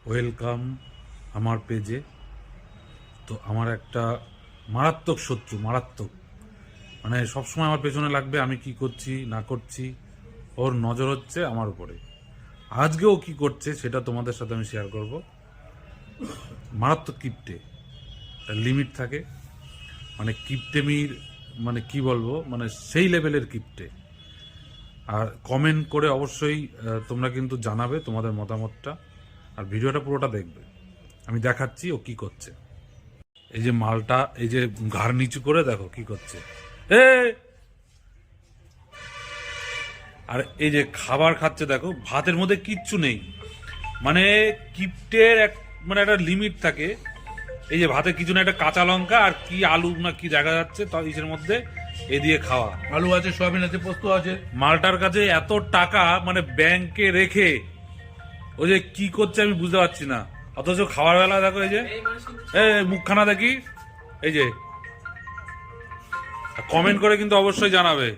Welcome আমার পেজে। তো আমার একটা মারাত্মক শত্রু, মারাত্মক, মানে সবসময় আমার পেছনে লাগবে, আমি কি করছি না করছি ওর নজর হচ্ছে আমার উপরে। আজকেও কি করছে সেটা তোমাদের সাথে আমি শেয়ার করব। মারাত্মক কিপটে, লিমিট থাকে, মানে কিপটেমির, মানে কি বলবো, মানে সেই লেভেলের কিপটে। আর কমেন্ট করে অবশ্যই তোমরা কিন্তু জানাবে তোমাদের মতামতটা, আর ভিডিওটা পুরোটা দেখবে। আমি দেখাচ্ছি ও কি করছে। এই যে মালটা, এই যে ঘাড় নিচু করে দেখো কি করছে। এ আর এই যে খাবার খাচ্ছে দেখো, ভাতের মধ্যে কিচ্ছু নেই। মানে কিপ্টের এক, মানে একটা লিমিট থাকে। এই যে ভাতে কিছু না, একটা কাঁচা লঙ্কা আর কি আলু না কি দেখা যাচ্ছে তো ইসের মধ্যে, এ দিয়ে খাওয়া। আলু আছে, সয়াবিন আছে, পোস্ত আছে। মালটার কাছে এত টাকা, মানে ব্যাংকে রেখে ও যে কি করছে আমি বুঝতে পারছি না। অথচ খাওয়ার বেলা দেখো, এই যে মুখখানা দেখি, এই যে। কমেন্ট করে কিন্তু অবশ্যই জানাবে।